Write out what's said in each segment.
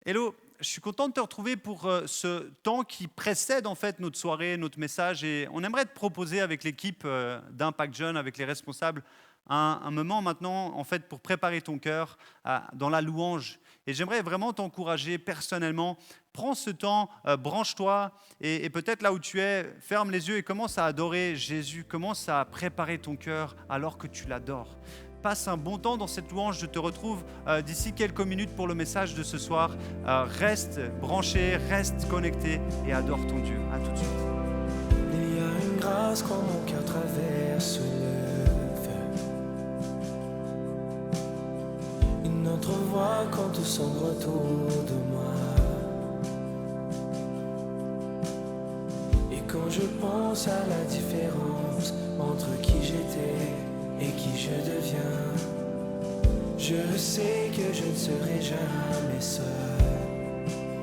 Hello, je suis content de te retrouver pour ce temps qui précède en fait notre soirée, notre message. Et on aimerait te proposer avec l'équipe d'Impact Jeune, avec les responsables, un moment maintenant en fait pour préparer ton cœur dans la louange. Et j'aimerais vraiment t'encourager personnellement. Prends ce temps, branche-toi et peut-être là où tu es, ferme les yeux et commence à adorer Jésus. Commence à préparer ton cœur alors que tu l'adores. Passe un bon temps dans cette louange. Je te retrouve d'ici quelques minutes pour le message de ce soir. Reste branché, reste connecté et adore ton Dieu. À tout de suite. Il y a une grâce quand mon cœur traverse le feu. Une autre voix quand tout sombre autour de moi. Et quand je pense à la différence entre qui j'étais et qui je deviens, je sais que je ne serai jamais seul.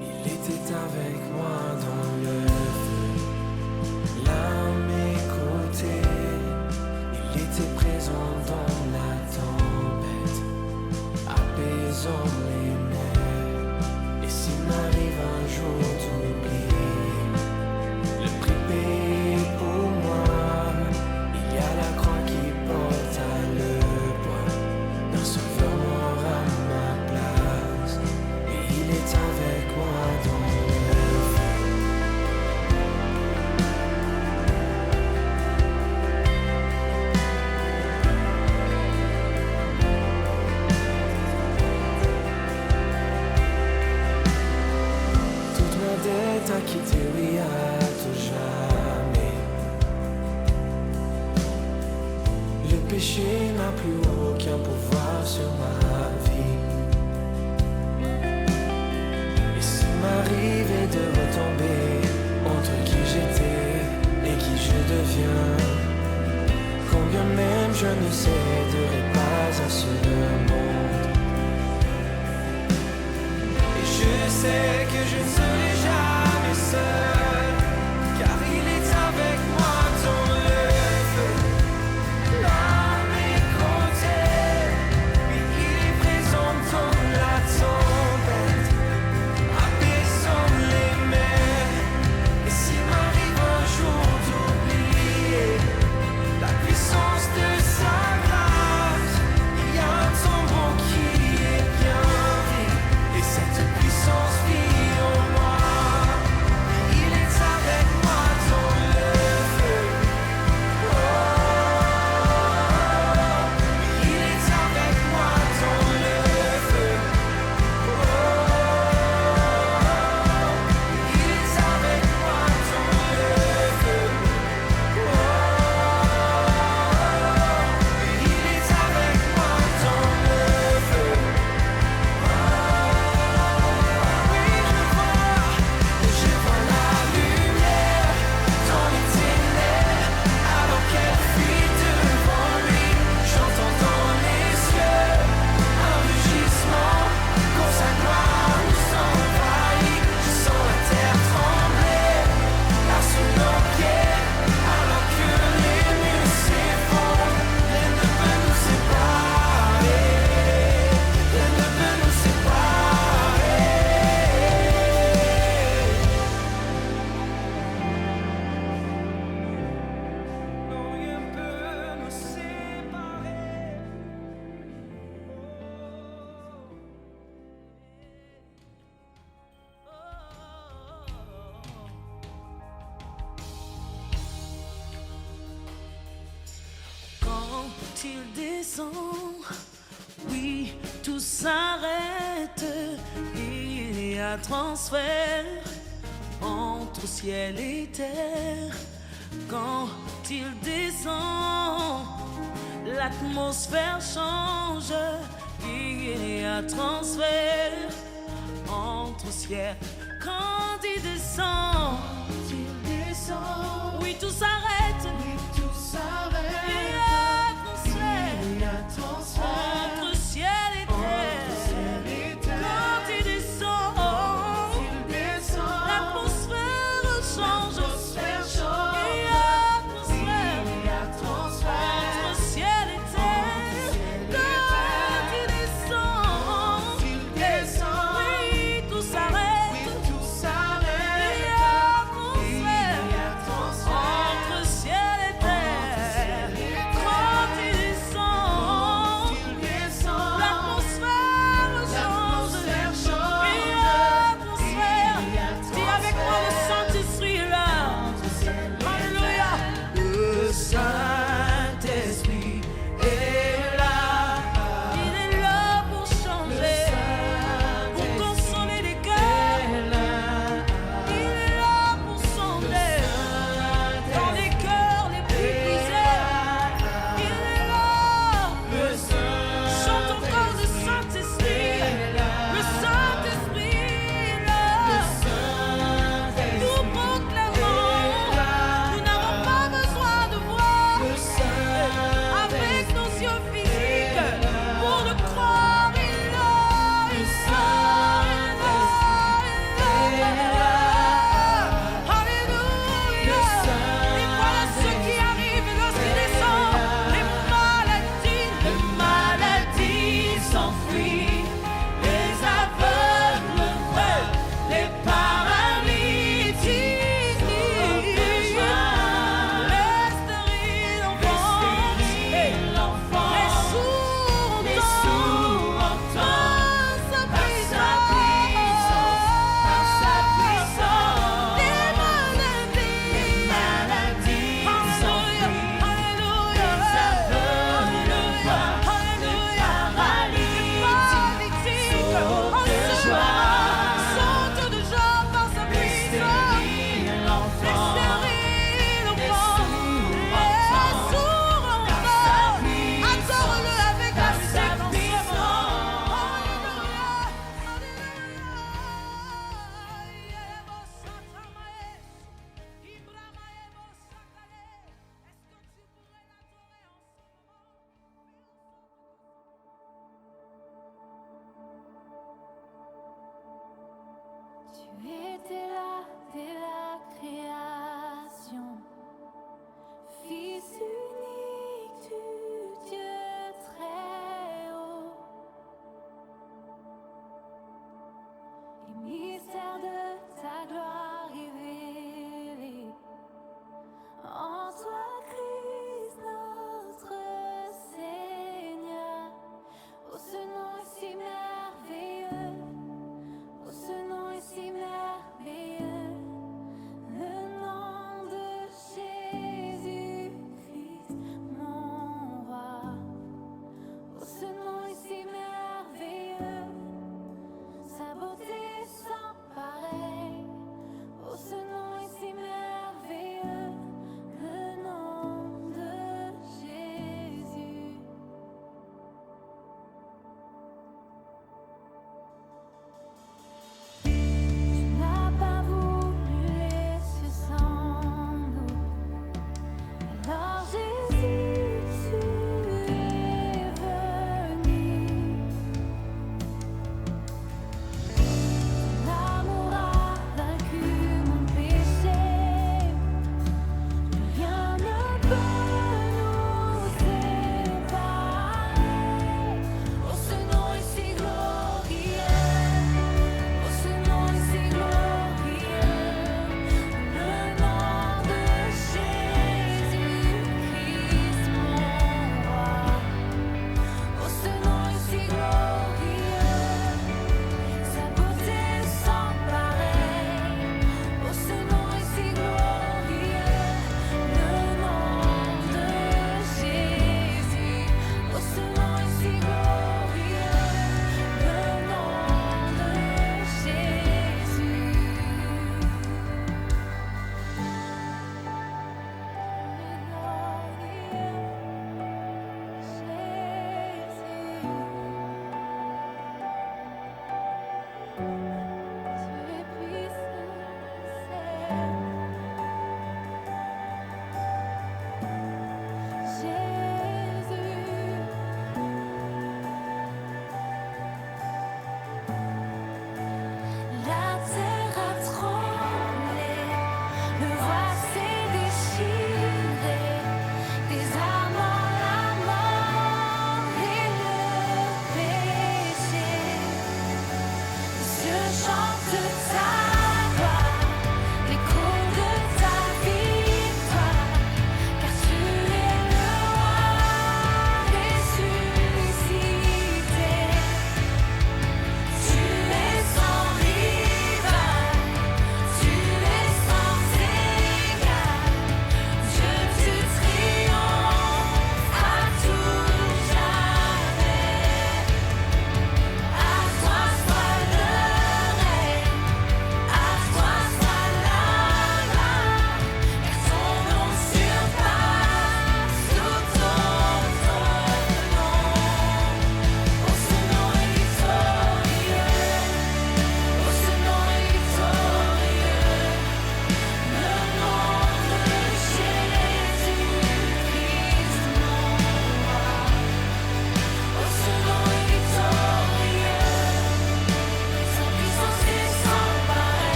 Il était avec moi dans le feu, là à mes côtés. Il était présent dans la tempête, apaisant mes nerfs. Et s'il m'arrive un jour d'oublier le prix payé pour moi, il y a la croix qui porte à le bois d'un sauveur mort à ma place. Et il est avec moi dans le feu. Toute ma dette a quitté, oui, à tout jamais. Le péché n'a plus aucun pouvoir sur ma vie. Et s'il m'arrivait de retomber entre qui j'étais et qui je deviens, quand bien même je ne céderai pas à ce monde. Et je sais que je ne serai jamais seul, car il est avec moi dans le feu, là à mes côtés. Oui, il est présent dans la tempête, apaisant les mers. Et s'il m'arrive un jour d'oublier la puissance de sa grâce, il y a un tombeau qui est bien vide, et cette puissance vit en moi. Il est avec moi dans le feu. Oh, il est avec moi dans le feu. Oh, il est avec moi dans le feu. Oh, il est avec moi dans le feu. Je vois la lumière dans les ténèbres, alors qu'elle fuit devant lui. J'entends dans les cieux un rugissement, quand sa gloire nous envahit. Je sens la terre trembler, là sous nos pieds, alors que les murs s'effondrent. Rien ne peut nous séparer, rien ne peut nous séparer. Non, rien peut nous séparer. Quand il descend, oui, tout s'arrête. Il y a transfert entre ciel et terre. Quand il descend, l'atmosphère change. Il y a transfert entre ciel. Quand il descend, oui, tout s'arrête. Il y a transfert entre ciel et terre. Quand il descend, l'atmosphère change. Il y a transfert entre ciel et terre. Quand il descend, oui, tout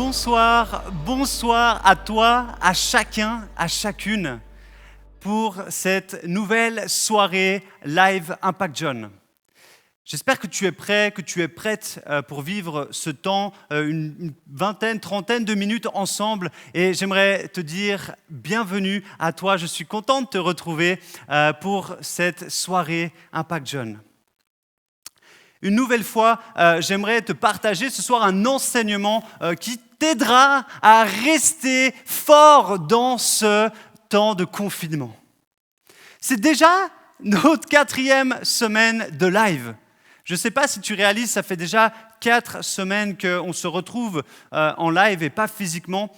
bonsoir à toi, à chacun, à chacune pour cette nouvelle soirée live Impact John. J'espère que tu es prêt, que tu es prête pour vivre ce temps, une vingtaine, trentaine de minutes ensemble. Et j'aimerais te dire bienvenue à toi. Je suis content de te retrouver pour cette soirée Impact John. Une nouvelle fois, j'aimerais te partager ce soir un enseignement qui t'aidera à rester fort dans ce temps de confinement. C'est déjà notre 4e semaine de live. Je ne sais pas si tu réalises, ça fait déjà 4 semaines qu'on se retrouve en live et pas physiquement.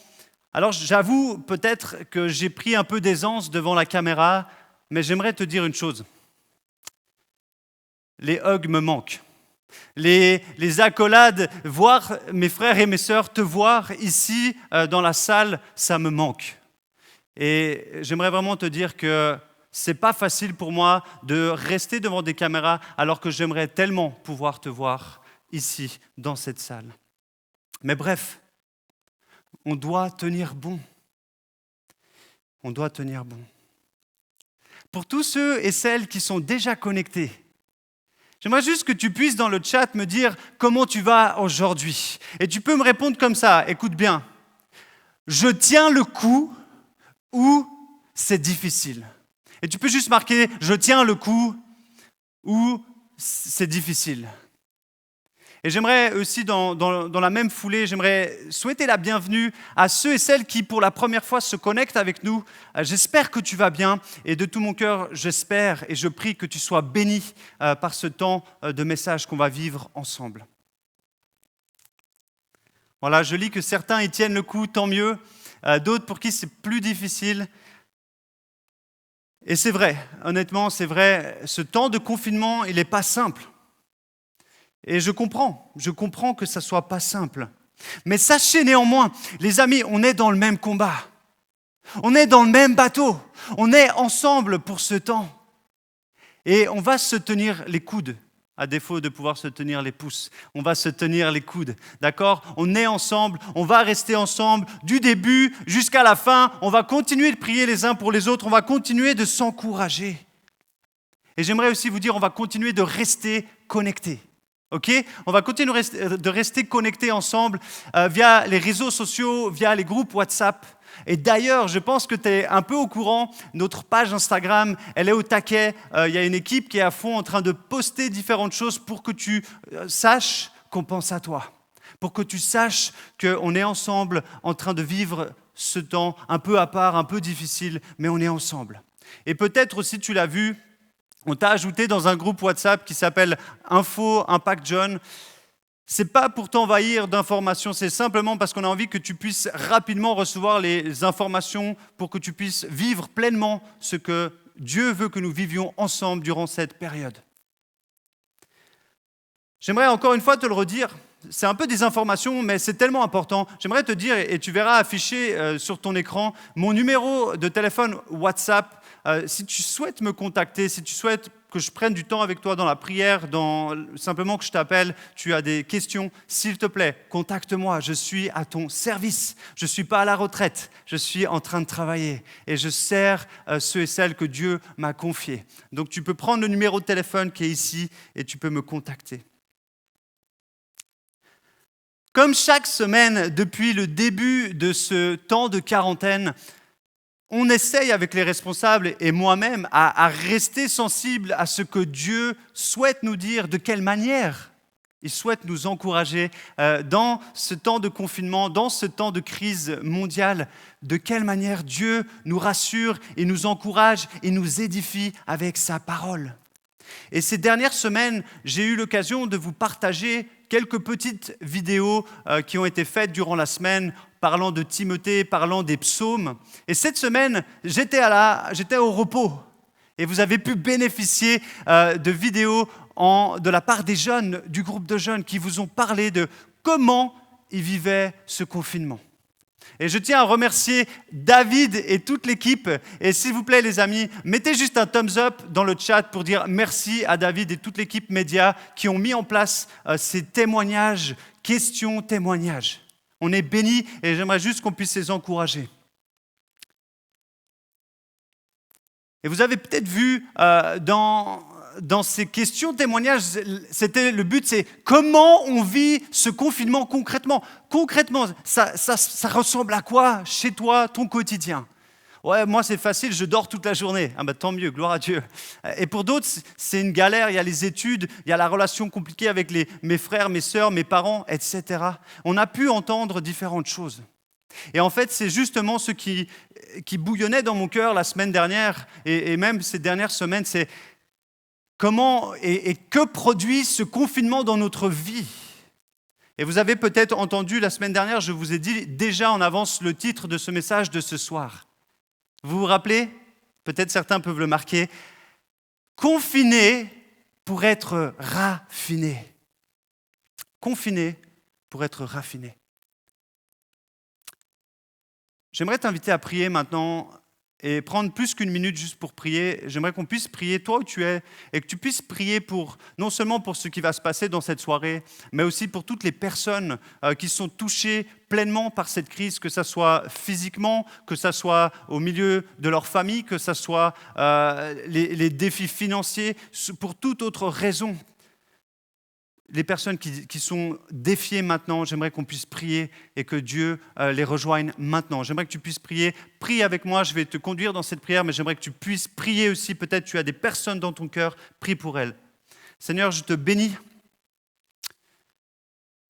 Alors j'avoue peut-être que j'ai pris un peu d'aisance devant la caméra, mais j'aimerais te dire une chose. Les hugs me manquent. Les accolades, voir mes frères et mes sœurs, te voir ici dans la salle, ça me manque. Et j'aimerais vraiment te dire que c'est pas facile pour moi de rester devant des caméras alors que j'aimerais tellement pouvoir te voir ici dans cette salle. Mais bref, on doit tenir bon. On doit tenir bon. Pour tous ceux et celles qui sont déjà connectés, j'aimerais juste que tu puisses dans le chat me dire comment tu vas aujourd'hui. Et tu peux me répondre comme ça, écoute bien. Je tiens le coup ou c'est difficile. Et tu peux juste marquer je tiens le coup ou c'est difficile. Et j'aimerais aussi dans la même foulée, j'aimerais souhaiter la bienvenue à ceux et celles qui pour la première fois se connectent avec nous. J'espère que tu vas bien et de tout mon cœur, j'espère et je prie que tu sois béni par ce temps de message qu'on va vivre ensemble. Voilà, je lis que certains y tiennent le coup, tant mieux. D'autres pour qui c'est plus difficile. Et c'est vrai, honnêtement, c'est vrai, ce temps de confinement, il n'est pas simple. Et je comprends que ça ne soit pas simple. Mais sachez néanmoins, les amis, on est dans le même combat. On est dans le même bateau. On est ensemble pour ce temps. Et on va se tenir les coudes, à défaut de pouvoir se tenir les pouces. On va se tenir les coudes, d'accord ? On est ensemble, on va rester ensemble du début jusqu'à la fin. On va continuer de prier les uns pour les autres. On va continuer de s'encourager. Et j'aimerais aussi vous dire, on va continuer de rester connectés. Ok, on va continuer de rester connectés ensemble via les réseaux sociaux, via les groupes WhatsApp. Et d'ailleurs, je pense que tu es un peu au courant, notre page Instagram, elle est au taquet. Il y a une équipe qui est à fond en train de poster différentes choses pour que tu saches qu'on pense à toi. Pour que tu saches qu'on est ensemble en train de vivre ce temps un peu à part, un peu difficile, mais on est ensemble. Et peut-être aussi, tu l'as vu, on t'a ajouté dans un groupe WhatsApp qui s'appelle Info Impact John. C'est pas pour t'envahir d'informations, c'est simplement parce qu'on a envie que tu puisses rapidement recevoir les informations pour que tu puisses vivre pleinement ce que Dieu veut que nous vivions ensemble durant cette période. J'aimerais encore une fois te le redire, c'est un peu des informations, mais c'est tellement important. J'aimerais te dire, et tu verras affiché sur ton écran, mon numéro de téléphone WhatsApp. Si tu souhaites me contacter, si tu souhaites que je prenne du temps avec toi dans la prière, simplement que je t'appelle, tu as des questions, s'il te plaît, contacte-moi, je suis à ton service. Je ne suis pas à la retraite, je suis en train de travailler et je sers ceux et celles que Dieu m'a confiés. Donc tu peux prendre le numéro de téléphone qui est ici et tu peux me contacter. Comme chaque semaine depuis le début de ce temps de quarantaine, on essaye avec les responsables et moi-même à rester sensible à ce que Dieu souhaite nous dire, de quelle manière il souhaite nous encourager dans ce temps de confinement, dans ce temps de crise mondiale, de quelle manière Dieu nous rassure et nous encourage et nous édifie avec sa parole. Et ces dernières semaines, j'ai eu l'occasion de vous partager quelques petites vidéos qui ont été faites durant la semaine, parlant de Timothée, parlant des psaumes. Et cette semaine, j'étais au repos. Et vous avez pu bénéficier de vidéos de la part des jeunes, du groupe de jeunes, qui vous ont parlé de comment ils vivaient ce confinement. Et je tiens à remercier David et toute l'équipe. Et s'il vous plaît, les amis, mettez juste un thumbs up dans le chat pour dire merci à David et toute l'équipe média qui ont mis en place ces témoignages, questions, témoignages. On est bénis et j'aimerais juste qu'on puisse les encourager. Et vous avez peut-être vu dans ces questions témoignages, le but, c'est comment on vit ce confinement concrètement. Concrètement, ça ressemble à quoi chez toi, ton quotidien? Ouais, moi c'est facile, je dors toute la journée. Ah bah tant mieux, gloire à Dieu. Et pour d'autres, c'est une galère, il y a les études, il y a la relation compliquée avec mes frères, mes sœurs, mes parents, etc. On a pu entendre différentes choses. Et en fait, c'est justement ce qui bouillonnait dans mon cœur la semaine dernière et même ces dernières semaines, c'est comment et que produit ce confinement dans notre vie. Et vous avez peut-être entendu la semaine dernière, je vous ai dit déjà en avance le titre de ce message de ce soir. Vous vous rappelez? Peut-être certains peuvent le marquer. Confiné pour être raffiné. Confiné pour être raffiné. J'aimerais t'inviter à prier maintenant et prendre plus qu'une minute juste pour prier. J'aimerais qu'on puisse prier, toi où tu es, et que tu puisses prier non seulement pour ce qui va se passer dans cette soirée, mais aussi pour toutes les personnes qui sont touchées pleinement par cette crise, que ce soit physiquement, que ce soit au milieu de leur famille, que ce soit les défis financiers, pour toute autre raison. Les personnes qui sont défiées maintenant, j'aimerais qu'on puisse prier et que Dieu les rejoigne maintenant. J'aimerais que tu puisses prier. Prie avec moi, je vais te conduire dans cette prière, mais j'aimerais que tu puisses prier aussi. Peut-être tu as des personnes dans ton cœur, prie pour elles. Seigneur, je te bénis.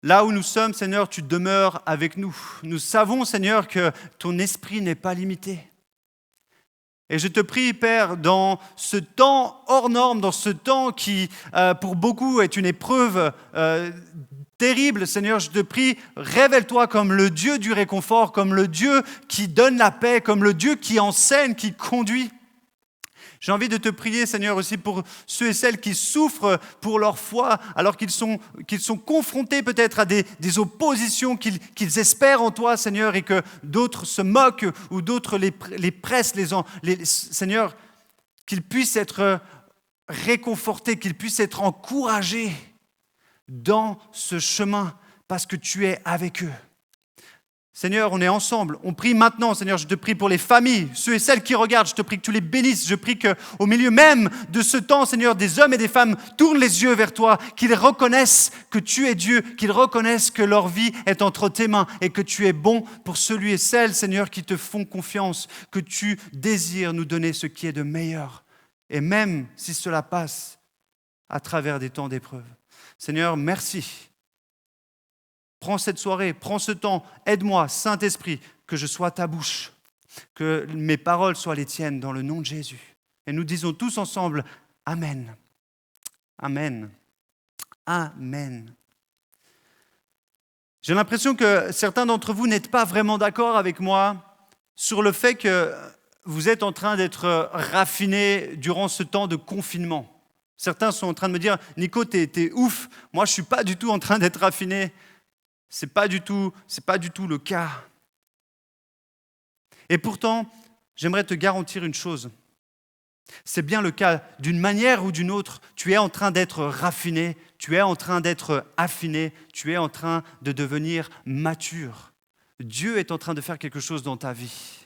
Là où nous sommes, Seigneur, tu demeures avec nous. Nous savons, Seigneur, que ton esprit n'est pas limité. Et je te prie, Père, dans ce temps hors norme, dans ce temps qui, pour beaucoup, est une épreuve terrible, Seigneur, je te prie, révèle-toi comme le Dieu du réconfort, comme le Dieu qui donne la paix, comme le Dieu qui enseigne, qui conduit. J'ai envie de te prier, Seigneur, aussi pour ceux et celles qui souffrent pour leur foi, alors qu'ils sont confrontés peut-être à des oppositions qu'ils espèrent en toi, Seigneur, et que d'autres se moquent ou d'autres les pressent, Seigneur, qu'ils puissent être réconfortés, qu'ils puissent être encouragés dans ce chemin parce que tu es avec eux. Seigneur, on est ensemble, on prie maintenant, Seigneur, je te prie pour les familles, ceux et celles qui regardent, je te prie que tu les bénisses, je prie qu'au milieu même de ce temps, Seigneur, des hommes et des femmes tournent les yeux vers toi, qu'ils reconnaissent que tu es Dieu, qu'ils reconnaissent que leur vie est entre tes mains et que tu es bon pour celui et celles, Seigneur, qui te font confiance, que tu désires nous donner ce qui est de meilleur, et même si cela passe à travers des temps d'épreuve. Seigneur, merci. Prends cette soirée, prends ce temps, aide-moi, Saint-Esprit, que je sois ta bouche, que mes paroles soient les tiennes dans le nom de Jésus. Et nous disons tous ensemble, Amen. Amen. Amen. J'ai l'impression que certains d'entre vous n'êtes pas vraiment d'accord avec moi sur le fait que vous êtes en train d'être raffinés durant ce temps de confinement. Certains sont en train de me dire, Nico, t'es ouf, moi je ne suis pas du tout en train d'être raffiné. C'est pas du tout le cas. Et pourtant, j'aimerais te garantir une chose. C'est bien le cas, d'une manière ou d'une autre, tu es en train d'être raffiné, tu es en train d'être affiné, tu es en train de devenir mature. Dieu est en train de faire quelque chose dans ta vie.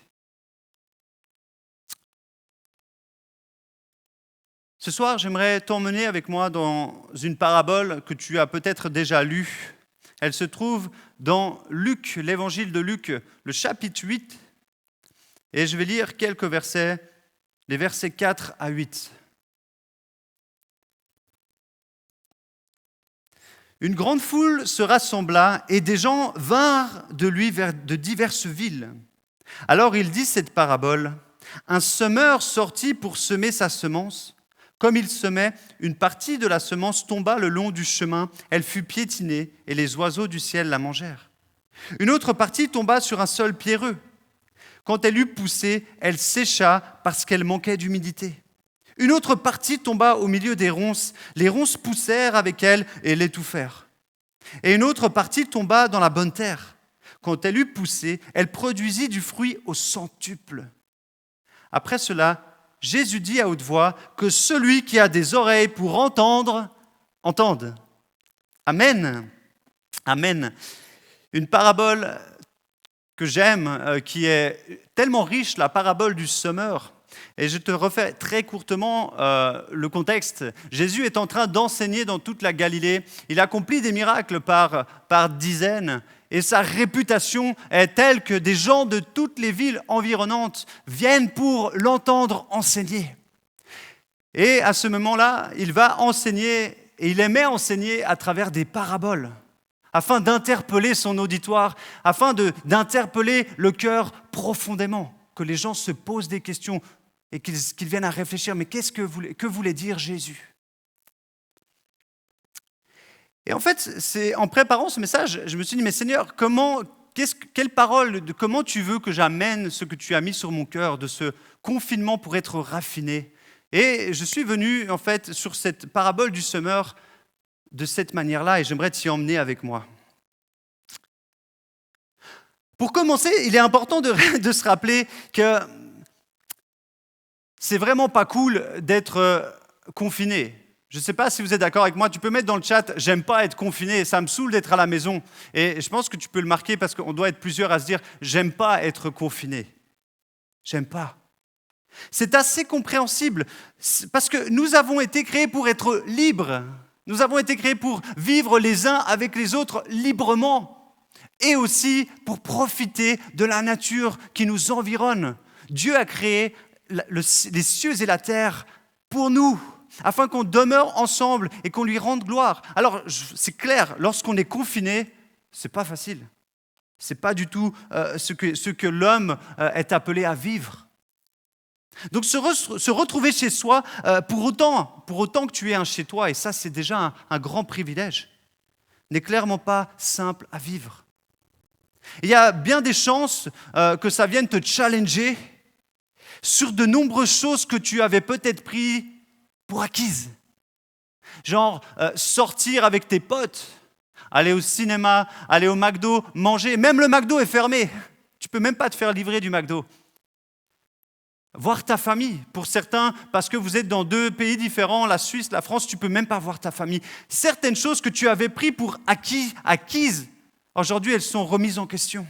Ce soir, j'aimerais t'emmener avec moi dans une parabole que tu as peut-être déjà lue. Elle se trouve dans Luc, l'évangile de Luc, le chapitre 8. Et je vais lire quelques versets, les versets 4 à 8. Une grande foule se rassembla et des gens vinrent de lui vers de diverses villes. Alors il dit cette parabole. Un semeur sortit pour semer sa semence. Comme il semait, une partie de la semence tomba le long du chemin, elle fut piétinée et les oiseaux du ciel la mangèrent. Une autre partie tomba sur un sol pierreux. Quand elle eut poussé, elle sécha parce qu'elle manquait d'humidité. Une autre partie tomba au milieu des ronces, les ronces poussèrent avec elle et l'étouffèrent. Et une autre partie tomba dans la bonne terre. Quand elle eut poussé, elle produisit du fruit au centuple. Après cela, Jésus dit à haute voix que celui qui a des oreilles pour entendre, entende. Amen. Amen. Une parabole que j'aime, qui est tellement riche, la parabole du semeur. Et je te refais très courtement le contexte. Jésus est en train d'enseigner dans toute la Galilée. Il accomplit des miracles par dizaines. Et sa réputation est telle que des gens de toutes les villes environnantes viennent pour l'entendre enseigner. Et à ce moment-là, il va enseigner, et il aimait enseigner à travers des paraboles, afin d'interpeller son auditoire, afin d'interpeller le cœur profondément, que les gens se posent des questions et qu'ils viennent à réfléchir, mais que voulait dire Jésus ? Et en fait, en préparant ce message, je me suis dit, mais Seigneur, quelle parole, comment tu veux que j'amène ce que tu as mis sur mon cœur de ce confinement pour être raffiné ? Et je suis venu, en fait, sur cette parabole du semeur de cette manière-là, et j'aimerais t'y emmener avec moi. Pour commencer, il est important de se rappeler que c'est vraiment pas cool d'être confiné. Je ne sais pas si vous êtes d'accord avec moi, tu peux mettre dans le chat « j'aime pas être confiné, ça me saoule d'être à la maison ». Et je pense que tu peux le marquer parce qu'on doit être plusieurs à se dire « j'aime pas être confiné ». J'aime pas. C'est assez compréhensible parce que nous avons été créés pour être libres. Nous avons été créés pour vivre les uns avec les autres librement et aussi pour profiter de la nature qui nous environne. Dieu a créé les cieux et la terre pour nous, afin qu'on demeure ensemble et qu'on lui rende gloire. Alors, c'est clair, lorsqu'on est confiné, c'est pas facile. C'est pas du tout ce que l'homme est appelé à vivre. Donc, se retrouver chez soi, pour autant que tu aies un chez toi, et ça, c'est déjà un grand privilège, n'est clairement pas simple à vivre. Il y a bien des chances que ça vienne te challenger sur de nombreuses choses que tu avais peut-être pris pour acquises. Genre sortir avec tes potes, aller au cinéma, aller au McDo, manger. Même le McDo est fermé. Tu ne peux même pas te faire livrer du McDo. Voir ta famille, pour certains, parce que vous êtes dans 2 pays différents, la Suisse, la France, tu ne peux même pas voir ta famille. Certaines choses que tu avais prises pour acquises, aujourd'hui, elles sont remises en question.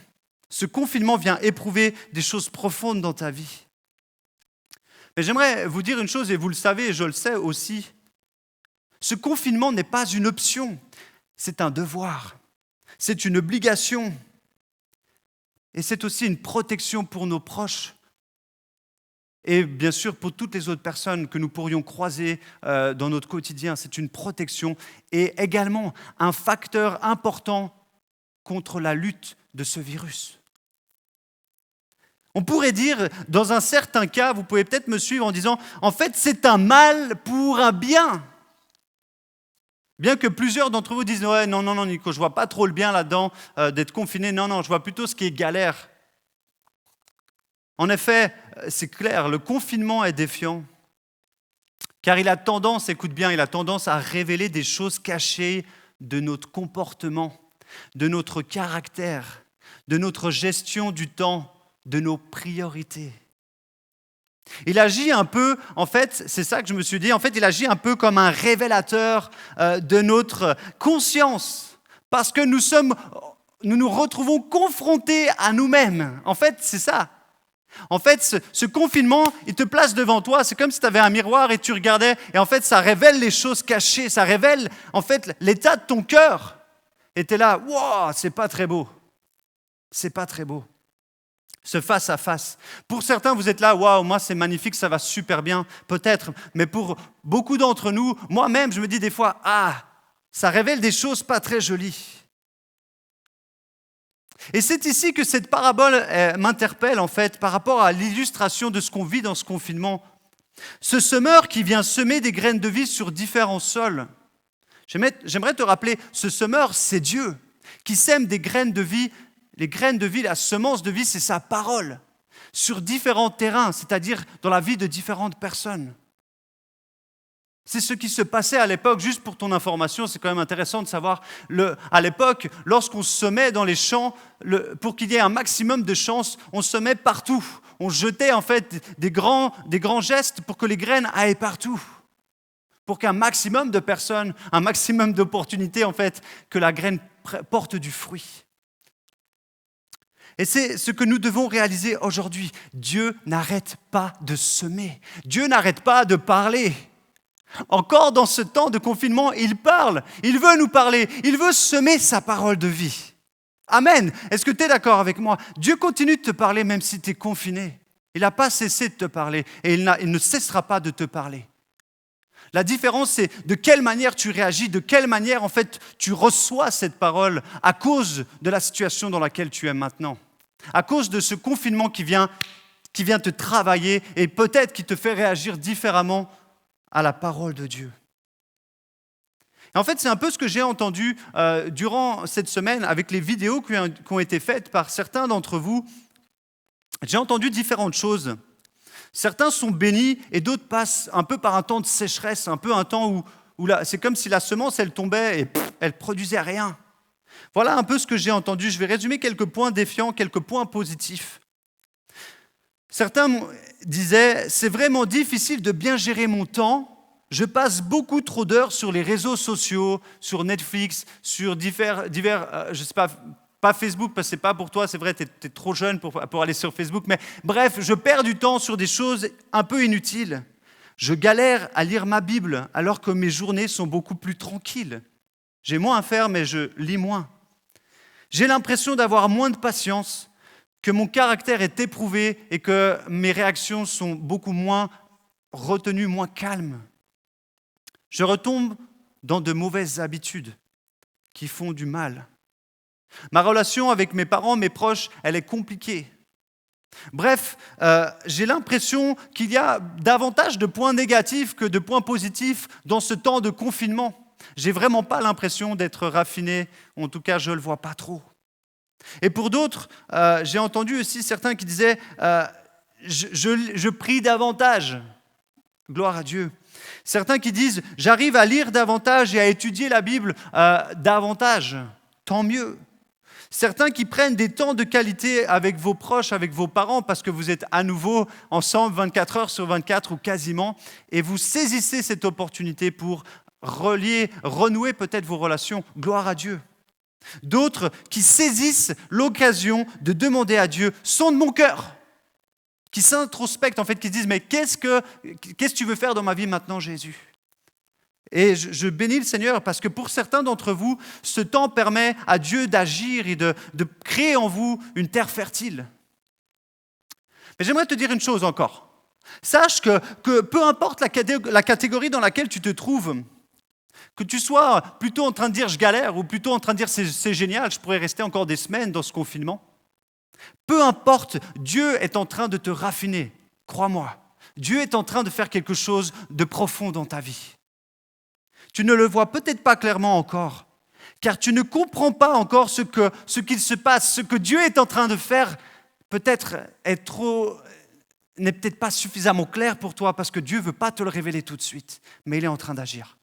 Ce confinement vient éprouver des choses profondes dans ta vie. Mais j'aimerais vous dire une chose, et vous le savez, et je le sais aussi. Ce confinement n'est pas une option, c'est un devoir, c'est une obligation. Et c'est aussi une protection pour nos proches. Et bien sûr, pour toutes les autres personnes que nous pourrions croiser dans notre quotidien, c'est une protection et également un facteur important contre la lutte de ce virus. On pourrait dire, dans un certain cas, vous pouvez peut-être me suivre en disant, en fait, c'est un mal pour un bien. Bien que plusieurs d'entre vous disent, ouais, non, Nico, je ne vois pas trop le bien là-dedans d'être confiné. Non, je vois plutôt ce qui est galère. En effet, c'est clair, le confinement est défiant, car il a tendance, écoute bien, il a tendance à révéler des choses cachées de notre comportement, de notre caractère, de notre gestion du temps, de nos priorités. Il agit un peu, en fait, c'est ça que je me suis dit, en fait, il agit un peu comme un révélateur de notre conscience, parce que nous nous retrouvons confrontés à nous-mêmes. En fait, c'est ça. En fait, ce confinement, il te place devant toi, c'est comme si tu avais un miroir et tu regardais, et en fait, ça révèle les choses cachées, ça révèle, en fait, l'état de ton cœur. Et tu es là, wow, c'est pas très beau. C'est pas très beau. Ce face à face. Pour certains, vous êtes là, waouh, moi c'est magnifique, ça va super bien, peut-être. Mais pour beaucoup d'entre nous, moi-même, je me dis des fois, ça révèle des choses pas très jolies. Et c'est ici que cette parabole m'interpelle en fait par rapport à l'illustration de ce qu'on vit dans ce confinement. Ce semeur qui vient semer des graines de vie sur différents sols. J'aimerais te rappeler, ce semeur, c'est Dieu qui sème des graines de vie. Les graines de vie, la semence de vie, c'est sa parole sur différents terrains, c'est-à-dire dans la vie de différentes personnes. C'est ce qui se passait à l'époque, juste pour ton information, c'est quand même intéressant de savoir, à l'époque, lorsqu'on semait dans les champs, pour qu'il y ait un maximum de chances, on semait partout. On jetait en fait des grands gestes pour que les graines aillent partout. Pour qu'un maximum de personnes, un maximum d'opportunités, en fait, que la graine porte du fruit. Et c'est ce que nous devons réaliser aujourd'hui. Dieu n'arrête pas de semer. Dieu n'arrête pas de parler. Encore dans ce temps de confinement, il parle. Il veut nous parler. Il veut semer sa parole de vie. Amen. Est-ce que tu es d'accord avec moi? Dieu continue de te parler même si tu es confiné. Il n'a pas cessé de te parler et il ne cessera pas de te parler. La différence, c'est de quelle manière tu réagis, de quelle manière, en fait, tu reçois cette parole à cause de la situation dans laquelle tu es maintenant. À cause de ce confinement qui vient te travailler et peut-être qui te fait réagir différemment à la parole de Dieu. Et en fait, c'est un peu ce que j'ai entendu durant cette semaine avec les vidéos qui ont été faites par certains d'entre vous. J'ai entendu différentes choses. Certains sont bénis et d'autres passent un peu par un temps de sécheresse, un peu un temps où c'est comme si la semence, elle tombait et elle produisait rien. Voilà un peu ce que j'ai entendu. Je vais résumer quelques points défiants, quelques points positifs. Certains disaient, c'est vraiment difficile de bien gérer mon temps. Je passe beaucoup trop d'heures sur les réseaux sociaux, sur Netflix, sur divers je sais pas Facebook, parce que c'est pas pour toi, c'est vrai, tu es trop jeune pour aller sur Facebook, mais bref, je perds du temps sur des choses un peu inutiles. Je galère à lire ma Bible, alors que mes journées sont beaucoup plus tranquilles. J'ai moins à faire, mais je lis moins. J'ai l'impression d'avoir moins de patience, que mon caractère est éprouvé et que mes réactions sont beaucoup moins retenues, moins calmes. Je retombe dans de mauvaises habitudes qui font du mal. Ma relation avec mes parents, mes proches, elle est compliquée. Bref, j'ai l'impression qu'il y a davantage de points négatifs que de points positifs dans ce temps de confinement. J'ai vraiment pas l'impression d'être raffiné, en tout cas je le vois pas trop. Et pour d'autres, j'ai entendu aussi certains qui disaient je prie davantage. Gloire à Dieu. Certains qui disent j'arrive à lire davantage et à étudier la Bible davantage. Tant mieux. Certains qui prennent des temps de qualité avec vos proches, avec vos parents, parce que vous êtes à nouveau ensemble 24 heures sur 24 ou quasiment, et vous saisissez cette opportunité pour renouer peut-être vos relations. Gloire à Dieu. D'autres qui saisissent l'occasion de demander à Dieu son de mon cœur, qui s'introspectent en fait, qui se disent mais qu'est-ce que tu veux faire dans ma vie maintenant, Jésus? Et je bénis le Seigneur parce que pour certains d'entre vous, ce temps permet à Dieu d'agir et de créer en vous une terre fertile. Mais j'aimerais te dire une chose encore. Sache que peu importe la catégorie dans laquelle tu te trouves, que tu sois plutôt en train de dire « je galère » ou plutôt en train de dire « c'est génial, je pourrais rester encore des semaines dans ce confinement », peu importe, Dieu est en train de te raffiner, crois-moi. Dieu est en train de faire quelque chose de profond dans ta vie. Tu ne le vois peut-être pas clairement encore, car tu ne comprends pas encore ce qu'il se passe, ce que Dieu est en train de faire, peut-être n'est peut-être pas suffisamment clair pour toi, parce que Dieu ne veut pas te le révéler tout de suite, mais il est en train d'agir.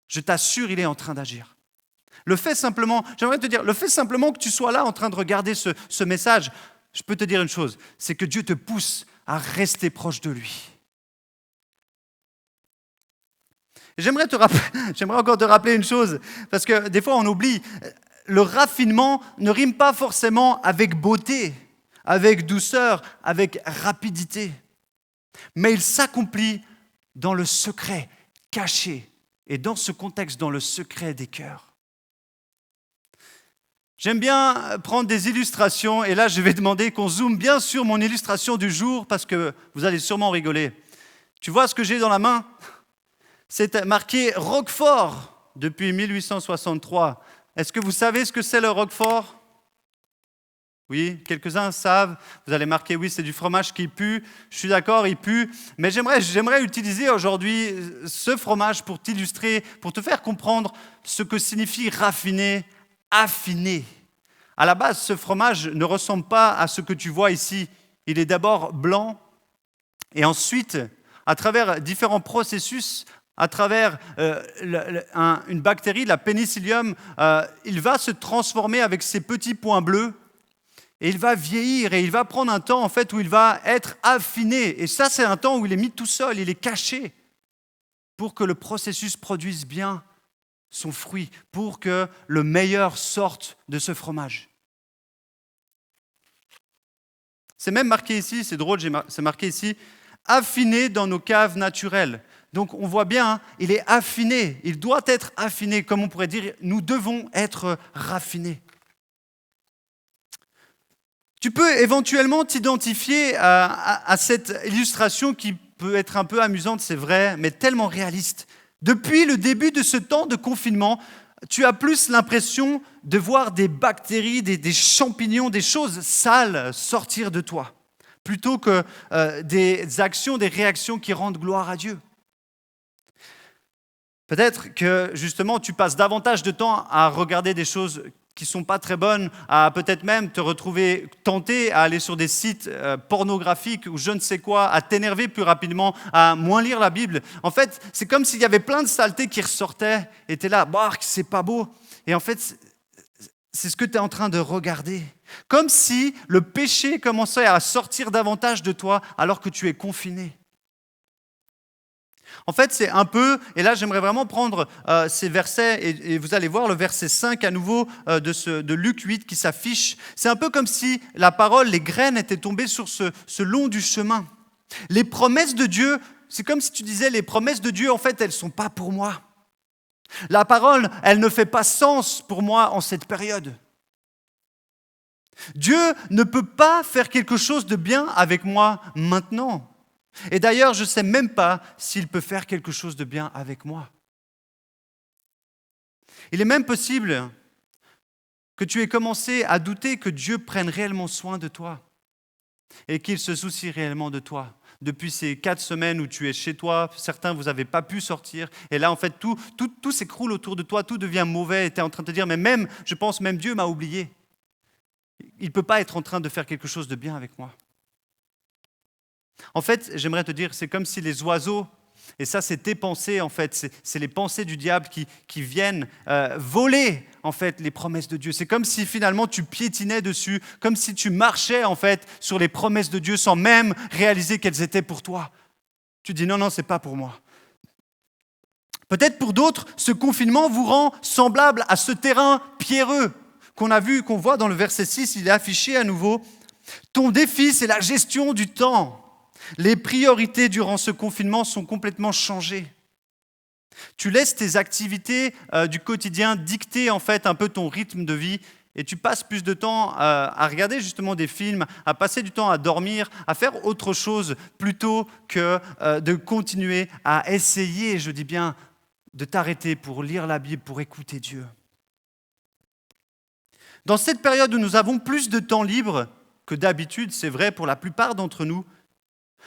Je t'assure, il est en train d'agir. J'aimerais te dire, le fait simplement que tu sois là en train de regarder ce message, je peux te dire une chose, c'est que Dieu te pousse à rester proche de lui. J'aimerais encore te rappeler une chose, parce que des fois on oublie, le raffinement ne rime pas forcément avec beauté, avec douceur, avec rapidité, mais il s'accomplit dans le secret, caché, et dans ce contexte, dans le secret des cœurs. J'aime bien prendre des illustrations, et là je vais demander qu'on zoome bien sur mon illustration du jour, parce que vous allez sûrement rigoler. Tu vois ce que j'ai dans la main ? C'est marqué Roquefort depuis 1863. Est-ce que vous savez ce que c'est le Roquefort ? Oui, quelques-uns savent. Vous allez marquer, oui, c'est du fromage qui pue. Je suis d'accord, il pue. Mais j'aimerais utiliser aujourd'hui ce fromage pour t'illustrer, pour te faire comprendre ce que signifie raffiner, affiner. À la base, ce fromage ne ressemble pas à ce que tu vois ici. Il est d'abord blanc et ensuite, à travers différents processus, à travers une bactérie, la pénicillium, il va se transformer avec ces petits points bleus et il va vieillir et il va prendre un temps en fait où il va être affiné. Et ça, c'est un temps où il est mis tout seul, il est caché pour que le processus produise bien son fruit, pour que le meilleur sorte de ce fromage. C'est même marqué ici, c'est drôle, c'est marqué ici, affiné dans nos caves naturelles. Donc on voit bien, il est affiné, il doit être affiné, comme on pourrait dire, nous devons être raffinés. Tu peux éventuellement t'identifier à cette illustration qui peut être un peu amusante, c'est vrai, mais tellement réaliste. Depuis le début de ce temps de confinement, tu as plus l'impression de voir des bactéries, des champignons, des choses sales sortir de toi, plutôt que des actions, des réactions qui rendent gloire à Dieu. Peut-être que justement tu passes davantage de temps à regarder des choses qui ne sont pas très bonnes, à peut-être même te retrouver tenté à aller sur des sites pornographiques ou je ne sais quoi, à t'énerver plus rapidement, à moins lire la Bible. En fait, c'est comme s'il y avait plein de saletés qui ressortaient et tu es là, bah, c'est pas beau. Et en fait, c'est ce que tu es en train de regarder. Comme si le péché commençait à sortir davantage de toi alors que tu es confiné. En fait, c'est un peu, et là j'aimerais vraiment prendre ces versets, et vous allez voir le verset 5 à nouveau de Luc 8 qui s'affiche. C'est un peu comme si la parole, les graines étaient tombées sur ce long du chemin. Les promesses de Dieu, c'est comme si tu disais, les promesses de Dieu, en fait, elles ne sont pas pour moi. La parole, elle ne fait pas sens pour moi en cette période. Dieu ne peut pas faire quelque chose de bien avec moi maintenant. Et d'ailleurs, je ne sais même pas s'il peut faire quelque chose de bien avec moi. Il est même possible que tu aies commencé à douter que Dieu prenne réellement soin de toi et qu'il se soucie réellement de toi. Depuis ces 4 semaines où tu es chez toi, certains, vous n'avez pas pu sortir. Et là, en fait, tout s'écroule autour de toi, tout devient mauvais. Et tu es en train de te dire, mais même, je pense, même Dieu m'a oublié. Il ne peut pas être en train de faire quelque chose de bien avec moi. En fait, j'aimerais te dire, c'est comme si les oiseaux, et ça c'est tes pensées en fait, c'est les pensées du diable qui viennent voler en fait les promesses de Dieu. C'est comme si finalement tu piétinais dessus, comme si tu marchais en fait sur les promesses de Dieu sans même réaliser qu'elles étaient pour toi. Tu dis non, c'est pas pour moi. Peut-être pour d'autres, ce confinement vous rend semblable à ce terrain pierreux qu'on voit dans le verset 6, il est affiché à nouveau. Ton défi, c'est la gestion du temps. Les priorités durant ce confinement sont complètement changées. Tu laisses tes activités du quotidien dicter en fait un peu ton rythme de vie et tu passes plus de temps à regarder justement des films, à passer du temps à dormir, à faire autre chose plutôt que de continuer à essayer, je dis bien, de t'arrêter pour lire la Bible, pour écouter Dieu. Dans cette période où nous avons plus de temps libre que d'habitude, c'est vrai pour la plupart d'entre nous,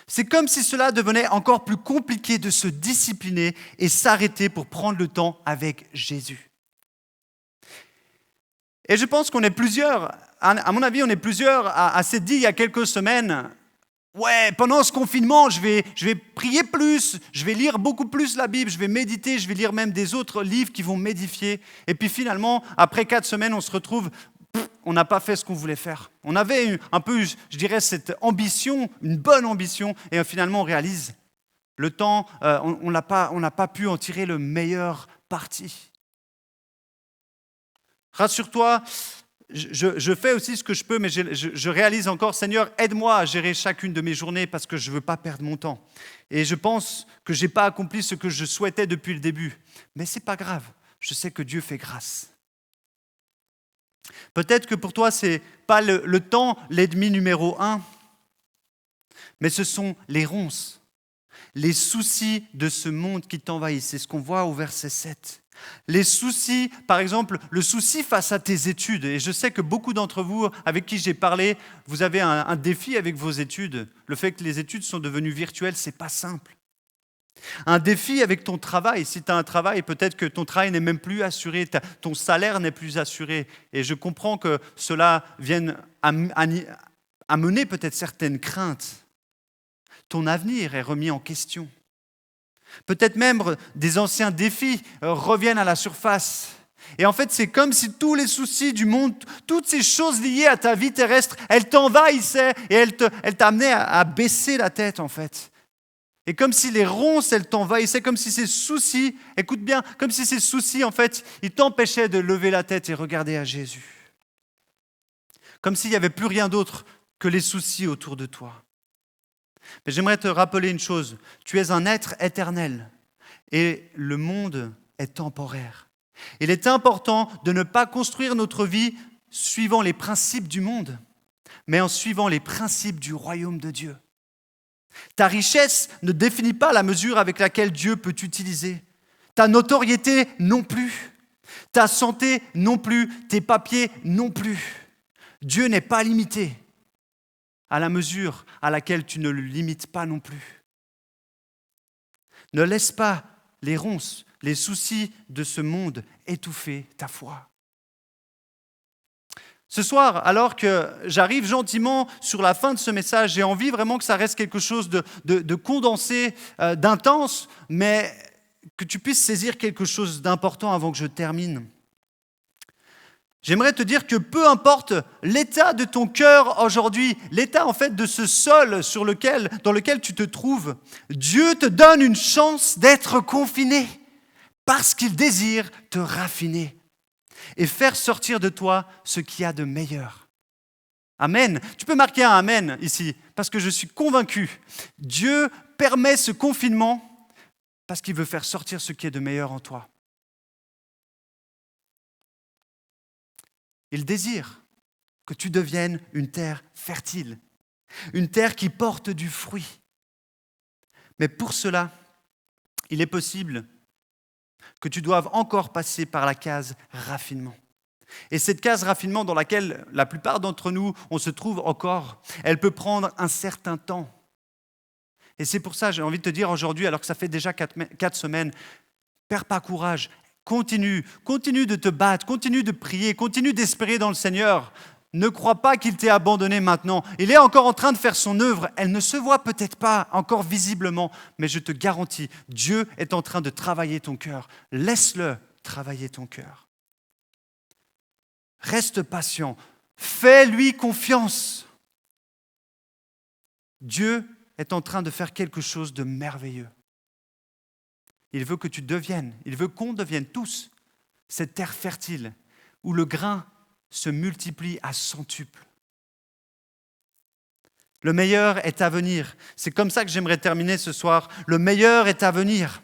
c'est comme si cela devenait encore plus compliqué de se discipliner et s'arrêter pour prendre le temps avec Jésus. Et je pense qu'on est plusieurs, à mon avis, on est plusieurs à s'être dit il y a quelques semaines, ouais, pendant ce confinement, je vais prier plus, je vais lire beaucoup plus la Bible, je vais méditer, je vais lire même des autres livres qui vont m'édifier. Et puis finalement, après 4 semaines, on se retrouve, on n'a pas fait ce qu'on voulait faire. On avait un peu, je dirais, cette ambition, une bonne ambition, et finalement on réalise, le temps, on n'a pas pu en tirer le meilleur parti. Rassure-toi, je fais aussi ce que je peux, mais je réalise encore, Seigneur, aide-moi à gérer chacune de mes journées parce que je ne veux pas perdre mon temps. Et je pense que je n'ai pas accompli ce que je souhaitais depuis le début. Mais ce n'est pas grave, je sais que Dieu fait grâce. Peut-être que pour toi, ce n'est pas le temps l'ennemi numéro 1, mais ce sont les ronces, les soucis de ce monde qui t'envahissent. C'est ce qu'on voit au verset 7. Les soucis, par exemple, le souci face à tes études. Et je sais que beaucoup d'entre vous, avec qui j'ai parlé, vous avez un défi avec vos études. Le fait que les études sont devenues virtuelles, ce n'est pas simple. Un défi avec ton travail. Si tu as un travail, peut-être que ton travail n'est même plus assuré, ton salaire n'est plus assuré. Et je comprends que cela vienne amener peut-être certaines craintes. Ton avenir est remis en question. Peut-être même des anciens défis reviennent à la surface. Et en fait, c'est comme si tous les soucis du monde, toutes ces choses liées à ta vie terrestre, elles t'envahissaient et elles t'amenaient à baisser la tête en fait. Et comme si les ronces, elles t'envahissaient, comme si ces soucis, écoute bien, comme si ces soucis, en fait, ils t'empêchaient de lever la tête et regarder à Jésus. Comme s'il n'y avait plus rien d'autre que les soucis autour de toi. Mais j'aimerais te rappeler une chose, tu es un être éternel et le monde est temporaire. Il est important de ne pas construire notre vie suivant les principes du monde, mais en suivant les principes du royaume de Dieu. Ta richesse ne définit pas la mesure avec laquelle Dieu peut t'utiliser. Ta notoriété non plus. Ta santé non plus. Tes papiers non plus. Dieu n'est pas limité à la mesure à laquelle tu ne le limites pas non plus. Ne laisse pas les ronces, les soucis de ce monde étouffer ta foi. Ce soir, alors que j'arrive gentiment sur la fin de ce message, j'ai envie vraiment que ça reste quelque chose de condensé, d'intense, mais que tu puisses saisir quelque chose d'important avant que je termine. J'aimerais te dire que peu importe l'état de ton cœur aujourd'hui, l'état en fait de ce sol dans lequel tu te trouves, Dieu te donne une chance d'être confiné parce qu'il désire te raffiner et faire sortir de toi ce qu'il y a de meilleur. Amen. Tu peux marquer un amen ici parce que je suis convaincu. Dieu permet ce confinement parce qu'il veut faire sortir ce qui est de meilleur en toi. Il désire que tu deviennes une terre fertile, une terre qui porte du fruit. Mais pour cela, il est possible que tu doives encore passer par la case raffinement. Et cette case raffinement dans laquelle la plupart d'entre nous, on se trouve encore, elle peut prendre un certain temps. Et c'est pour ça que j'ai envie de te dire aujourd'hui, alors que ça fait déjà 4 semaines, perds pas courage. Continue de te battre, continue de prier, continue d'espérer dans le Seigneur. Ne crois pas qu'il t'ait abandonné maintenant. Il est encore en train de faire son œuvre. Elle ne se voit peut-être pas encore visiblement, mais je te garantis, Dieu est en train de travailler ton cœur. Laisse-le travailler ton cœur. Reste patient. Fais-lui confiance. Dieu est en train de faire quelque chose de merveilleux. Il veut que tu deviennes, il veut qu'on devienne tous cette terre fertile où le grain se multiplie à centuple. Le meilleur est à venir. C'est comme ça que j'aimerais terminer ce soir. Le meilleur est à venir.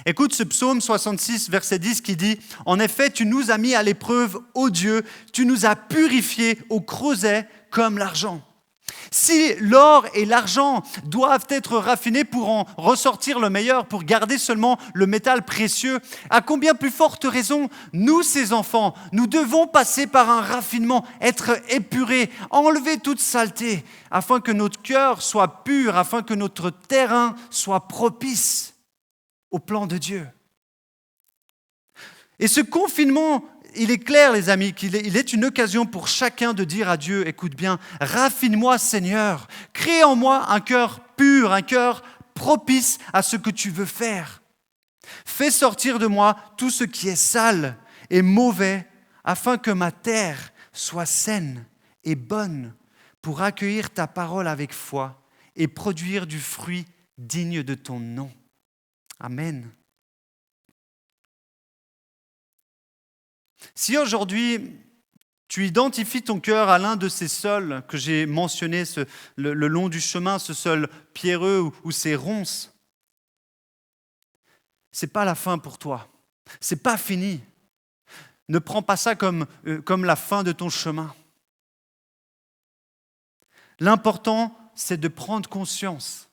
Écoute ce psaume 66, verset 10 qui dit « En effet, tu nous as mis à l'épreuve, ô Dieu, tu nous as purifiés au creuset comme l'argent. » Si l'or et l'argent doivent être raffinés pour en ressortir le meilleur, pour garder seulement le métal précieux, à combien plus forte raison, nous, ces enfants, nous devons passer par un raffinement, être épurés, enlever toute saleté, afin que notre cœur soit pur, afin que notre terrain soit propice au plan de Dieu. Et ce confinement, il est clair, les amis, qu'il est une occasion pour chacun de dire à Dieu, écoute bien, raffine-moi Seigneur, crée en moi un cœur pur, un cœur propice à ce que tu veux faire. Fais sortir de moi tout ce qui est sale et mauvais, afin que ma terre soit saine et bonne pour accueillir ta parole avec foi et produire du fruit digne de ton nom. Amen. Si aujourd'hui, tu identifies ton cœur à l'un de ces sols que j'ai mentionnés le long du chemin, ce sol pierreux ou ces ronces, ce n'est pas la fin pour toi. Ce n'est pas fini. Ne prends pas ça comme la fin de ton chemin. L'important, c'est de prendre conscience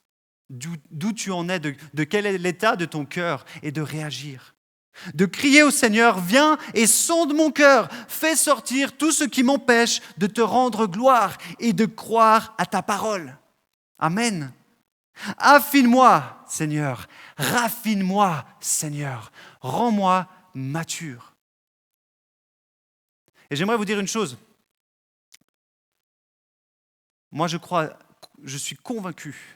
d'où tu en es, de quel est l'état de ton cœur et de réagir. De crier au Seigneur, viens et sonde mon cœur, fais sortir tout ce qui m'empêche de te rendre gloire et de croire à ta parole. Amen. Affine-moi, Seigneur, raffine-moi, Seigneur, rends-moi mature. Et j'aimerais vous dire une chose. Moi, je suis convaincu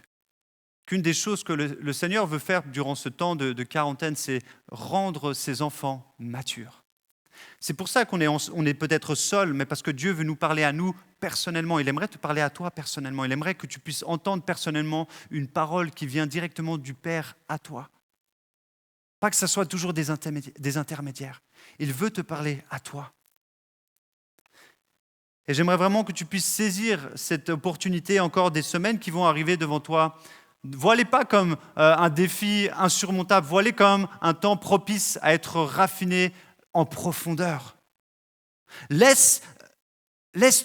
qu'une des choses que le Seigneur veut faire durant ce temps de quarantaine, c'est rendre ses enfants matures. C'est pour ça qu'on est peut-être seul, mais parce que Dieu veut nous parler à nous personnellement. Il aimerait te parler à toi personnellement. Il aimerait que tu puisses entendre personnellement une parole qui vient directement du Père à toi. Pas que ce soit toujours des intermédiaires. Il veut te parler à toi. Et j'aimerais vraiment que tu puisses saisir cette opportunité encore des semaines qui vont arriver devant toi. Vois-les pas comme un défi insurmontable, vois-les comme un temps propice à être raffiné en profondeur. Laisse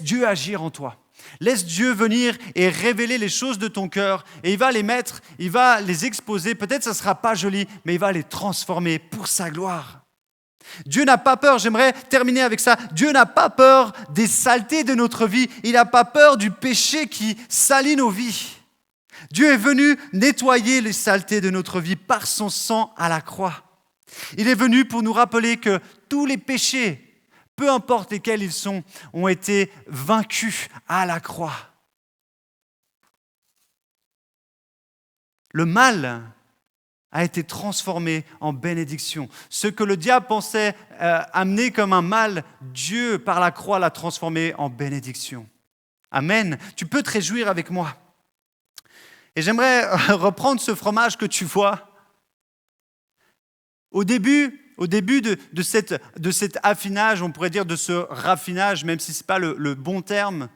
Dieu agir en toi. Laisse Dieu venir et révéler les choses de ton cœur et il va les mettre, il va les exposer. Peut-être que ça ne sera pas joli, mais il va les transformer pour sa gloire. Dieu n'a pas peur, j'aimerais terminer avec ça. Dieu n'a pas peur des saletés de notre vie. Il n'a pas peur du péché qui salit nos vies. Dieu est venu nettoyer les saletés de notre vie par son sang à la croix. Il est venu pour nous rappeler que tous les péchés, peu importe lesquels ils sont, ont été vaincus à la croix. Le mal a été transformé en bénédiction. Ce que le diable pensait amener comme un mal, Dieu, par la croix, l'a transformé en bénédiction. Amen. Tu peux te réjouir avec moi. Et j'aimerais reprendre ce fromage que tu vois. Au début de cet affinage, on pourrait dire de ce raffinage, même si ce n'est pas le bon terme,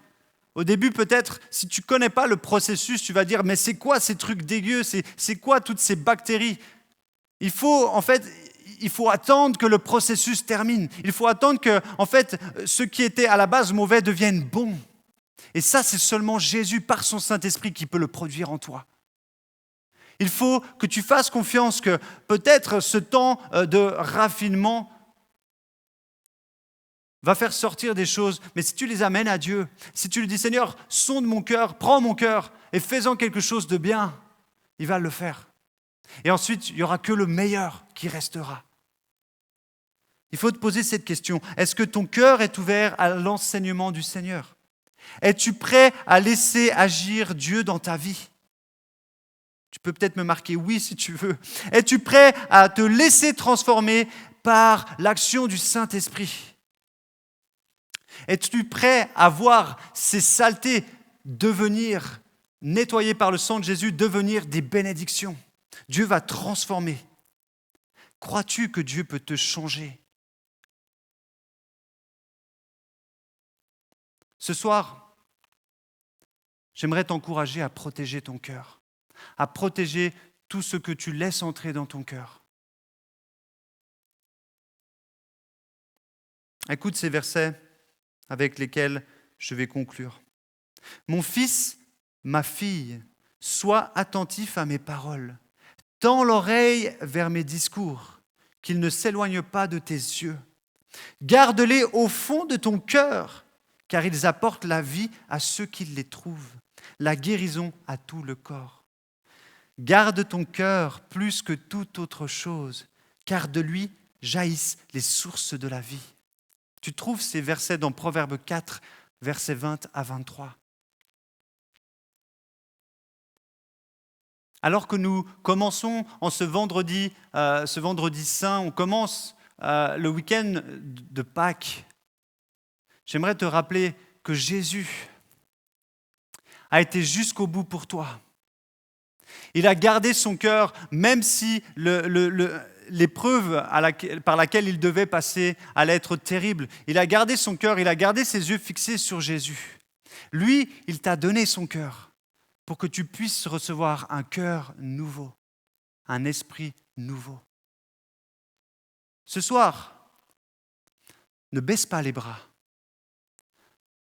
au début peut-être, si tu ne connais pas le processus, tu vas dire « mais c'est quoi ces trucs dégueux, c'est quoi toutes ces bactéries ?» Il faut attendre que le processus termine. Il faut attendre que ce qui était à la base mauvais devienne bon. Et ça, c'est seulement Jésus, par son Saint-Esprit, qui peut le produire en toi. Il faut que tu fasses confiance que peut-être ce temps de raffinement va faire sortir des choses, mais si tu les amènes à Dieu, si tu lui dis « Seigneur, sonde mon cœur, prends mon cœur et fais-en quelque chose de bien », il va le faire. Et ensuite, il n'y aura que le meilleur qui restera. Il faut te poser cette question. Est-ce que ton cœur est ouvert à l'enseignement du Seigneur ? Es-tu prêt à laisser agir Dieu dans ta vie ? Tu peux peut-être me marquer oui si tu veux. Es-tu prêt à te laisser transformer par l'action du Saint-Esprit ? Es-tu prêt à voir ces saletés devenir, nettoyées par le sang de Jésus, devenir des bénédictions ? Dieu va transformer. Crois-tu que Dieu peut te changer ? Ce soir, j'aimerais t'encourager à protéger ton cœur, à protéger tout ce que tu laisses entrer dans ton cœur. Écoute ces versets avec lesquels je vais conclure. Mon fils, ma fille, sois attentif à mes paroles. Tends l'oreille vers mes discours, qu'ils ne s'éloignent pas de tes yeux. Garde-les au fond de ton cœur, car ils apportent la vie à ceux qui les trouvent, la guérison à tout le corps. Garde ton cœur plus que toute autre chose, car de lui jaillissent les sources de la vie. Tu trouves ces versets dans Proverbe 4, versets 20 à 23. Alors que nous commençons en ce vendredi saint, on commence le week-end de Pâques. J'aimerais te rappeler que Jésus a été jusqu'au bout pour toi. Il a gardé son cœur, même si l'épreuve par laquelle il devait passer allait être terrible. Il a gardé son cœur, il a gardé ses yeux fixés sur Jésus. Lui, il t'a donné son cœur pour que tu puisses recevoir un cœur nouveau, un esprit nouveau. Ce soir, ne baisse pas les bras,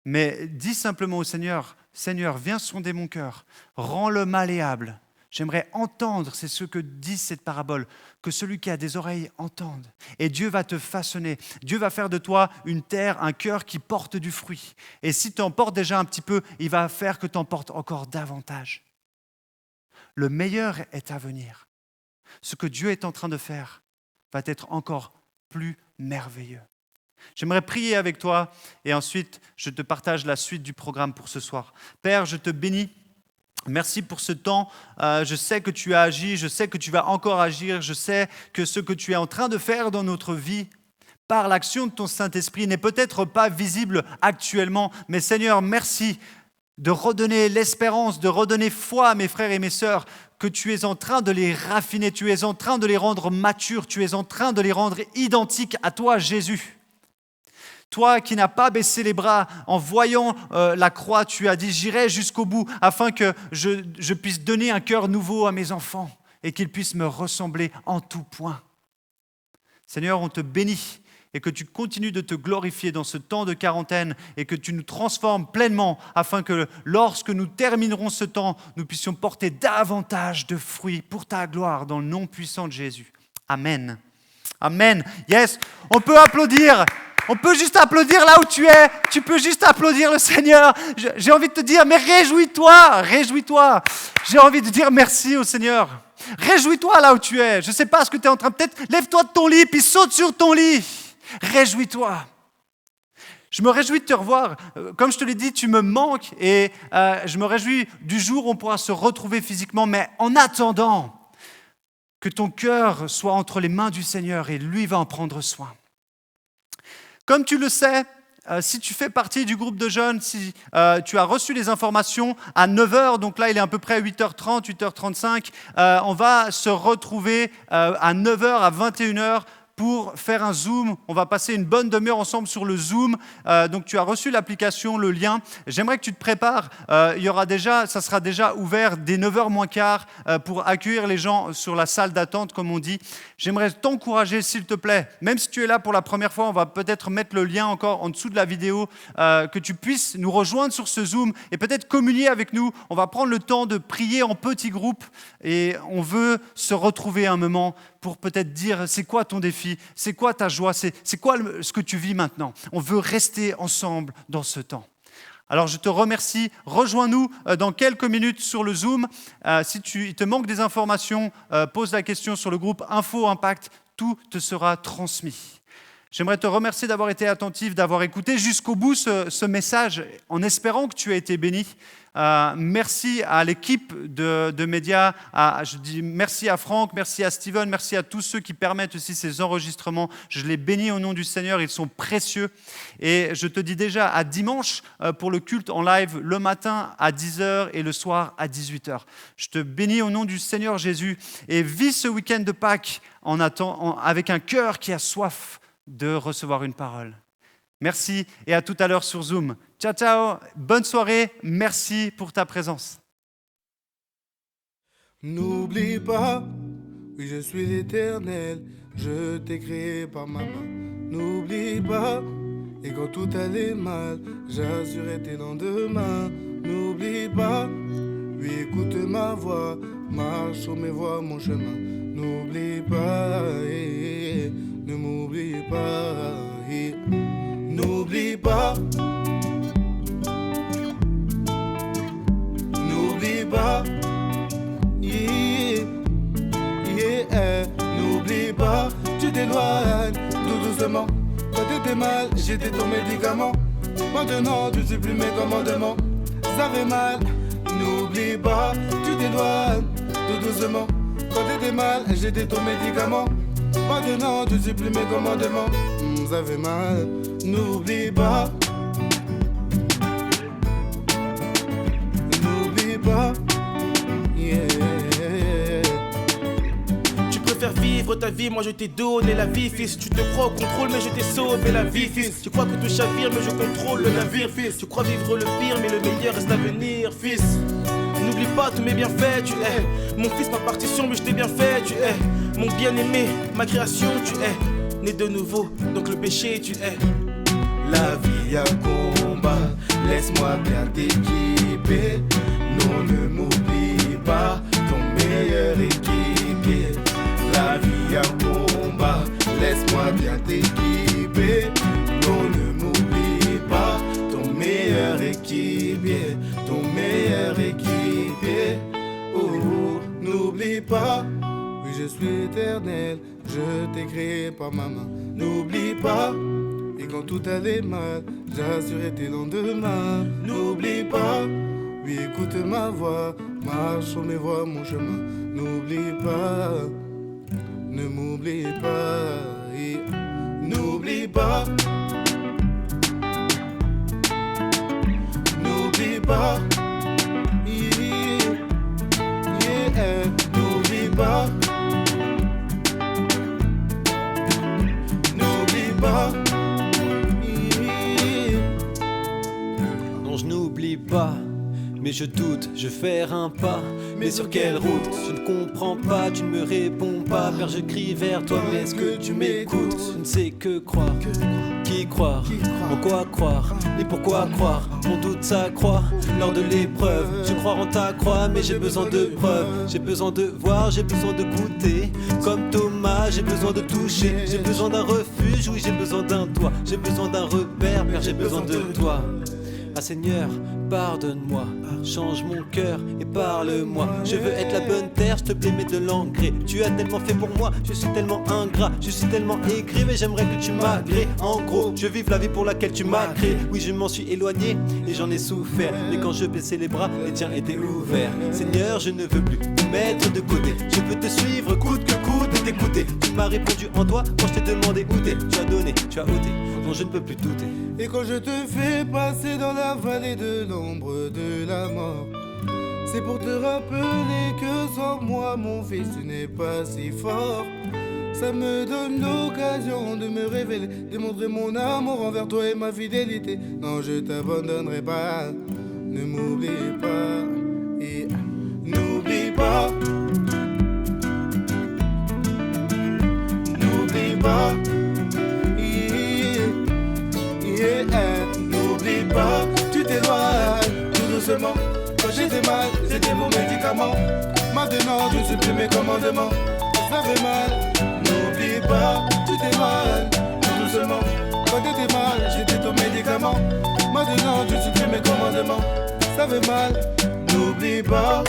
mais dis simplement au Seigneur, « Seigneur, viens sonder mon cœur, rends-le malléable. » J'aimerais entendre, c'est ce que dit cette parabole, que celui qui a des oreilles entende. Et Dieu va te façonner. Dieu va faire de toi une terre, un cœur qui porte du fruit. Et si tu en portes déjà un petit peu, il va faire que tu en portes encore davantage. Le meilleur est à venir. Ce que Dieu est en train de faire va être encore plus merveilleux. J'aimerais prier avec toi et ensuite je te partage la suite du programme pour ce soir. Père, je te bénis. Merci pour ce temps. Je sais que tu as agi, je sais que tu vas encore agir, je sais que ce que tu es en train de faire dans notre vie, par l'action de ton Saint-Esprit, n'est peut-être pas visible actuellement, mais Seigneur, merci de redonner l'espérance, de redonner foi à mes frères et mes sœurs, que tu es en train de les raffiner, tu es en train de les rendre matures, tu es en train de les rendre identiques à toi, Jésus. Toi qui n'as pas baissé les bras, en voyant la croix, tu as dit « J'irai jusqu'au bout afin que je puisse donner un cœur nouveau à mes enfants et qu'ils puissent me ressembler en tout point. » Seigneur, on te bénit et que tu continues de te glorifier dans ce temps de quarantaine et que tu nous transformes pleinement afin que lorsque nous terminerons ce temps, nous puissions porter davantage de fruits pour ta gloire dans le nom puissant de Jésus. Amen. Amen. Yes, on peut applaudir. On peut juste applaudir là où tu es. Tu peux juste applaudir le Seigneur. J'ai envie de te dire, mais réjouis-toi, réjouis-toi. J'ai envie de dire merci au Seigneur. Réjouis-toi là où tu es. Je ne sais pas ce que tu es en train de... Peut-être lève-toi de ton lit puis saute sur ton lit. Réjouis-toi. Je me réjouis de te revoir. Comme je te l'ai dit, tu me manques et je me réjouis du jour où on pourra se retrouver physiquement. Mais en attendant, que ton cœur soit entre les mains du Seigneur et lui va en prendre soin. Comme tu le sais, si tu fais partie du groupe de jeunes, si tu as reçu les informations à 9h, donc là il est à peu près 8h30, 8h35, on va se retrouver à 9h à 21h pour faire un Zoom. On va passer une bonne demi-heure ensemble sur le Zoom. Donc tu as reçu l'application, le lien. J'aimerais que tu te prépares. Ça sera déjà ouvert dès 9h moins quart pour accueillir les gens sur la salle d'attente, comme on dit. J'aimerais t'encourager, s'il te plaît, même si tu es là pour la première fois, on va peut-être mettre le lien encore en dessous de la vidéo, que tu puisses nous rejoindre sur ce Zoom et peut-être communier avec nous. On va prendre le temps de prier en petits groupes et on veut se retrouver un moment pour peut-être dire c'est quoi ton défi, c'est quoi ta joie, c'est quoi ce que tu vis maintenant. On veut rester ensemble dans ce temps. Alors je te remercie, rejoins-nous dans quelques minutes sur le Zoom. Si il te manque des informations, pose la question sur le groupe Info Impact, tout te sera transmis. J'aimerais te remercier d'avoir été attentif, d'avoir écouté jusqu'au bout ce message, en espérant que tu aies été béni. Merci à l'équipe de médias, je dis merci à Franck, merci à Steven, merci à tous ceux qui permettent aussi ces enregistrements. Je les bénis au nom du Seigneur, ils sont précieux. Et je te dis déjà à dimanche pour le culte en live, le matin à 10h et le soir à 18h. Je te bénis au nom du Seigneur Jésus et vis ce week-end de Pâques avec un cœur qui a soif de recevoir une parole. Merci et à tout à l'heure sur Zoom. Ciao, ciao, bonne soirée, merci pour ta présence. N'oublie pas, oui je suis l'Éternel, je t'ai créé par ma main. N'oublie pas, et quand tout allait mal, j'assurais tes lendemains. N'oublie pas, oui écoute ma voix, marche sur mes voies, mon chemin. N'oublie pas, ne m'oublie pas, n'oublie pas. N'oublie pas, n'oublie pas, tu t'éloignes tout doucement. Quand t'étais mal, j'étais ton médicament. Maintenant, tu sais plus mes commandements. Ça fait mal, n'oublie pas, tu t'éloignes tout doucement. Quand t'étais mal, j'étais ton médicament. Maintenant, tu sais plus mes commandements. Ça fait mal, n'oublie pas. Yeah. Tu préfères vivre ta vie, moi je t'ai donné la vie, fils. Tu te crois au contrôle, mais je t'ai sauvé la vie, fils. Tu crois que tout chavire, mais je contrôle le navire, fils. Tu crois vivre le pire, mais le meilleur reste à venir, fils. N'oublie pas tous mes bienfaits, tu es mon fils, ma partition, mais je t'ai bien fait, tu es mon bien-aimé, ma création, tu es né de nouveau, donc le péché, tu es. La vie a combat, laisse-moi bien t'équiper. Non, ne m'oublie pas, ton meilleur équipier. La vie a combat, laisse-moi bien t'équiper. Non, ne m'oublie pas, ton meilleur équipier. Ton meilleur équipier. Oh, n'oublie pas, oui je suis éternel, je t'ai créé par ma main. N'oublie pas, et quand tout allait mal, j'assurais tes lendemains. N'oublie pas, oui écoute ma voix, marche sur mes voies, mon chemin. N'oublie pas, ne m'oublie pas, n'oublie pas. N'oublie pas, n'oublie pas. N'oublie pas. mais je doute, je vais faire un pas, mais sur quelle route? Je ne comprends pas, tu ne me réponds pas, Père je crie vers toi, mais est-ce que tu m'écoutes? Je ne sais que croire, qui croire, en quoi croire, et pourquoi croire? Mon doute s'accroît lors de l'épreuve, je crois en ta croix, mais j'ai besoin de preuves, j'ai besoin de voir, j'ai besoin de goûter, comme Thomas, j'ai besoin de toucher, j'ai besoin d'un refuge, oui j'ai besoin d'un toit, j'ai besoin d'un repère, Père j'ai besoin de toi. Ah Seigneur, pardonne-moi, change mon cœur et parle-moi. Je veux être la bonne terre, je te plaît, mets de l'engrais. Tu as tellement fait pour moi, je suis tellement ingrat, je suis tellement aigri, mais j'aimerais que tu m'agrées. En gros, je vive la vie pour laquelle tu m'as créé. Oui, je m'en suis éloigné et j'en ai souffert, mais quand je baissais les bras, les tiens étaient ouverts. Seigneur, je ne veux plus te mettre de côté, je veux te suivre coûte que coûte et t'écouter. Tu m'as répondu en toi quand je t'ai demandé où t'es. Tu as donné, tu as ôté, non je ne peux plus douter. Et quand je te fais passer dans la vallée de l'ombre de la mort, c'est pour te rappeler que sans moi, mon fils, tu n'es pas si fort. Ça me donne l'occasion de me révéler, de montrer mon amour envers toi et ma fidélité. Non, je t'abandonnerai pas, ne m'oublie pas, et n'oublie pas, n'oublie pas. N'oublie pas, tu t'éloignes tout doucement. Quand j'étais mal, c'était mon médicament. Maintenant, je ne suis plus mes commandements. Ça fait mal, n'oublie pas, tu t'éloignes tout doucement. Quand t'étais mal, j'étais ton médicament. Maintenant, je ne suis plus mes commandements. Ça fait mal, n'oublie pas.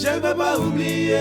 Je ne peux pas oublier.